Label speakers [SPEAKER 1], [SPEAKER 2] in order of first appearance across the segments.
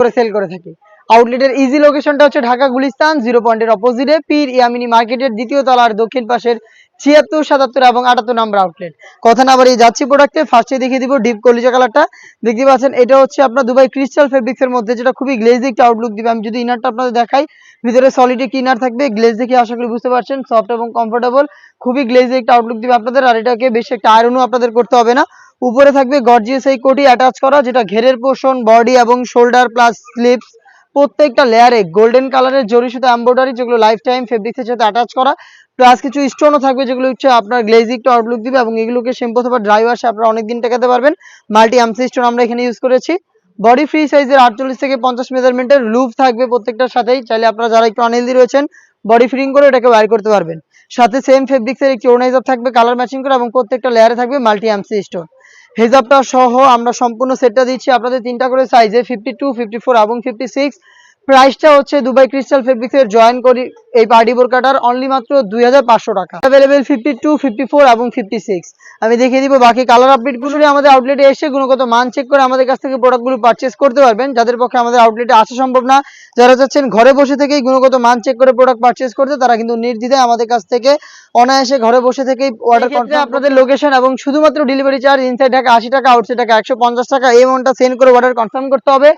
[SPEAKER 1] করে সেল করে থাকি। আউটলেটের ইজি লোকেশনটা হচ্ছে ঢাকা গুলিস্তান 0 পয়েন্টের অপোজিটে পীর ইয়ামিনী মার্কেটের দ্বিতীয় তলার দক্ষিণ পাশের ৭৬, ৭৭ এবং ৭৮ নম্বর আউটলেট। কথা না বাড়িয়ে যাচ্ছি প্রোডাক্টে। ফার্স্টে দেখিয়ে দিব ডিপ কলিজা কালারটা। দেখতে পাচ্ছেন এটা হচ্ছে আপনার দুবাই ক্রিস্টাল ফেব্রিক্স এর মধ্যে, যেটা খুবই গ্লেজি একটা আউটলুক দিবে। আমি যদি ইনারটা আপনাদের দেখাই, ভিতরে সলিড একটি ইনার থাকবে। গ্লেজ দেখে আশা করি বুঝতে পারছেন, সফট এবং কমফোর্টেবল, খুবই গ্লেজি একটা আউটলুক দিবে আপনাদের। আর এটাকে বেশি একটা আয়রনও আপনাদের করতে হবে না। উপরে থাকবে গর্জিয়াস এই কোটি অ্যাটাচ করা, যেটা ঘেরের পোর্শন, বডি এবং শোল্ডার প্লাস স্লিপস প্রত্যেকটা লেয়ারে গোল্ডেন কালারের জরি সুতা এমব্রয়ডারি, যেগুলো লাইফ টাইম ফেব্রিক্সের সাথে অ্যাটাচ করা, প্লাস কিছু স্টোনও থাকবে, যেগুলো হচ্ছে আপনার গ্লেজি একটা আউটলুক দিবে। এবং এগুলোকে শ্যাম্পু অথবা ড্রাই ওয়াশে আপনারা অনেকদিন টেকাতে পারবেন। মাল্টি এমসি স্টোন আমরা এখানে ইউজ করেছি। বডি ফ্রি সাইজের 48 থেকে 50 মেজারমেন্টের লুপ থাকবে প্রত্যেকটার সাথেই। চাইলে আপনারা যারা একটু আনহেলদি রয়েছেন বডি ফিটিং করে এটাকে ওয়্যার করতে পারবেন। সাথে সেম ফেব্রিক্সের একটি ওড়নাইজার থাকবে কালার ম্যাচিং করে, এবং প্রত্যেকটা লেয়ারে থাকবে মাল্টি এমসি স্টোন। হেজাবটা সহ আমরা সম্পূর্ণ সেটটা দিচ্ছি আপনাদের তিনটা করে সাইজে, 52, 54 এবং 56। প্রাইসটা হচ্ছে দুবাই ক্রিস্টাল ফেব্রিক্সের জয়েন করি এই পার্টি বোরকাটার অনলি মাত্র 2500 টাকা। অ্যাভেলেবেল 52, 54 এবং 56। আমি দেখিয়ে দিব বাকি কালার আপডেটগুলো। আমাদের আউটলেটে এসে গুণগত মান চেক করে আমাদের কাছ থেকে প্রোডাক্টগুলো পারচেস করতে পারবেন। যাদের পক্ষে আমাদের আউটলেটে আসা সম্ভব না, যারা চাচ্ছেন ঘরে বসে থেকেই গুণগত মান চেক করে প্রোডাক্ট পারচেস করতে, তারা কিন্তু নির্দ্বিধায় আমাদের কাছ থেকে অনায়াসে ঘরে বসে থেকেই অর্ডার করতে। আপনাদের লোকেশন এবং শুধুমাত্র ডেলিভারি চার্জ ইনসাইড ঢাকা 80 টাকা, আউটসাইড ঢাকা 150 টাকা, এই অ্যামাউন্টটা সেন্ড করে অর্ডার কনফার্ম করতে হবে।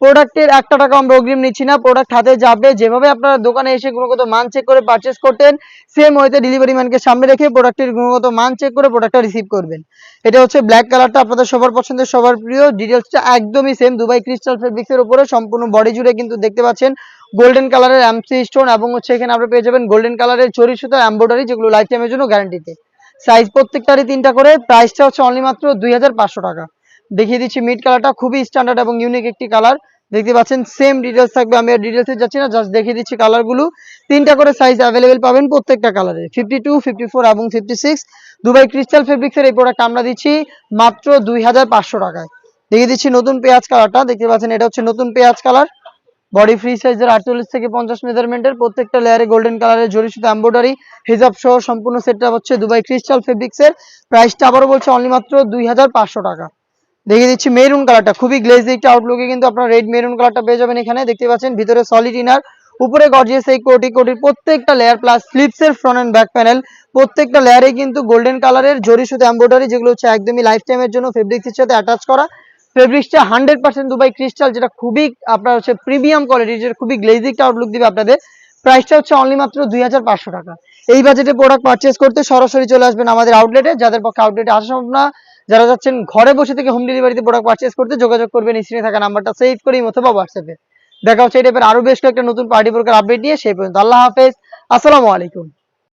[SPEAKER 1] প্রোডাক্টের 1 টাকা আমরা অগ্রিম নিচ্ছি না। প্রোডাক্ট হাতে যাবে, যেভাবে আপনারা দোকানে এসে গুণগত মান চেক করে পারচেস করতেন, সেম ওয়েতে ডেলিভারি ম্যানকে সামনে রেখে প্রোডাক্টের গুণগত মান চেক করে প্রোডাক্টটা রিসিভ করবেন। এটা হচ্ছে ব্ল্যাক কালারটা, আপনাদের সবার পছন্দের, সবার প্রিয়। ডিটেলসটা একদমই সেম দুবাই ক্রিস্টাল ফেব্রিক্সের উপরে সম্পূর্ণ বডি জুড়ে কিন্তু দেখতে পাচ্ছেন গোল্ডেন কালারের এমসি স্টোন, এবং হচ্ছে এখানে আপনারা পেয়ে যাবেন গোল্ডেন কালারের জরি সুতা এমব্রয়ডারি, যেগুলো লাইফ টাইমের জন্য গ্যারান্টিতে। সাইজ প্রত্যেকটারই 3টা করে। প্রাইসটা হচ্ছে অনলি মাত্র 2500 টাকা। দেখিয়ে দিচ্ছি মিড কালারটা, খুবই স্ট্যান্ডার্ড এবং ইউনিক একটি কালার। দেখতে পাচ্ছেন সেম ডিটেলস থাকবে, আমি আর ডিটেলসে যাচ্ছি না, জাস্ট দেখিয়ে দিচ্ছি কালারগুলো। 3টা করে সাইজ অ্যাভেলেবেল পাবেন প্রত্যেকটা কালারে, 52, 54 এবং 56। দুবাই ক্রিস্টাল ফেব্রিক্সের এই প্রোডাক্ট আমরা দিচ্ছি মাত্র 2500 টাকায়। দেখিয়ে দিচ্ছি নতুন পেঁয়াজ কালারটা। দেখতে পাচ্ছেন এটা হচ্ছে নতুন পেঁয়াজ কালার। বডি ফ্রি সাইজের 48 থেকে 50 মেজারমেন্টের, প্রত্যেকটা লেয়ারে গোল্ডেন কালারের জরি সুতা এমব্রয়ডারি, হিজাব সহ সম্পূর্ণ সেটটা হচ্ছে দুবাই ক্রিস্টাল ফেব্রিক্সের। প্রাইসটা আবারও বলছে অনলি মাত্র 2500 টাকা। দেখিয়ে দিচ্ছি মেরুন কালারটা, খুবই গ্লেজি একটা আউটলুকে কিন্তু আপনারা রেড মেরুন কালারটা পেয়ে যাবেন এখানে। দেখতে পাচ্ছেন ভিতরে সলিড ইনার, উপরে গর্জিয়াস এই কোটির প্রত্যেকটা লেয়ার প্লাস স্লিপসের ফ্রন্ট এন্ড ব্যাক প্যানেল, প্রত্যেকটা লেয়ারে কিন্তু গোল্ডেন কালারের জরি সুতা এমব্রয়ডারি, যেগুলো হচ্ছে একদমই লাইফ টাইমের জন্য ফেব্রিক্সের সাথে অ্যাটাচ করা। ফেব্রিক্সটা 100% দুবাই ক্রিস্টাল, যেটা খুবই আপনার হচ্ছে প্রিমিয়াম কোয়ালিটির, যেটা খুবই গ্লেজি একটা আউটলুক দিবে আপনাদের। প্রাইসটা হচ্ছে অনলি মাত্র 2500 টাকা। এই বাজেটে প্রোডাক্ট পারচেস করতে সরাসরি চলে আসবেন আমাদের আউটলেটে। যাদের পক্ষে আউটলেটে আসা সম্ভব না, যারা যাচ্ছেন ঘরে বসে থেকে হোম ডেলিভারিতে প্রোডাক্ট পারচেস করতে, যোগাযোগ করবেন স্ক্রিনে থাকা নাম্বারটা সেভ করে অথবা হোয়াটসঅ্যাপে। দেখা হচ্ছে এই টাইপের আরো বেশ কয়েকটা নতুন পার্টি প্রোডাক্ট আপডেট নিয়ে। সেই পর্যন্ত আল্লাহ হাফেজ, আসসালামু আলাইকুম।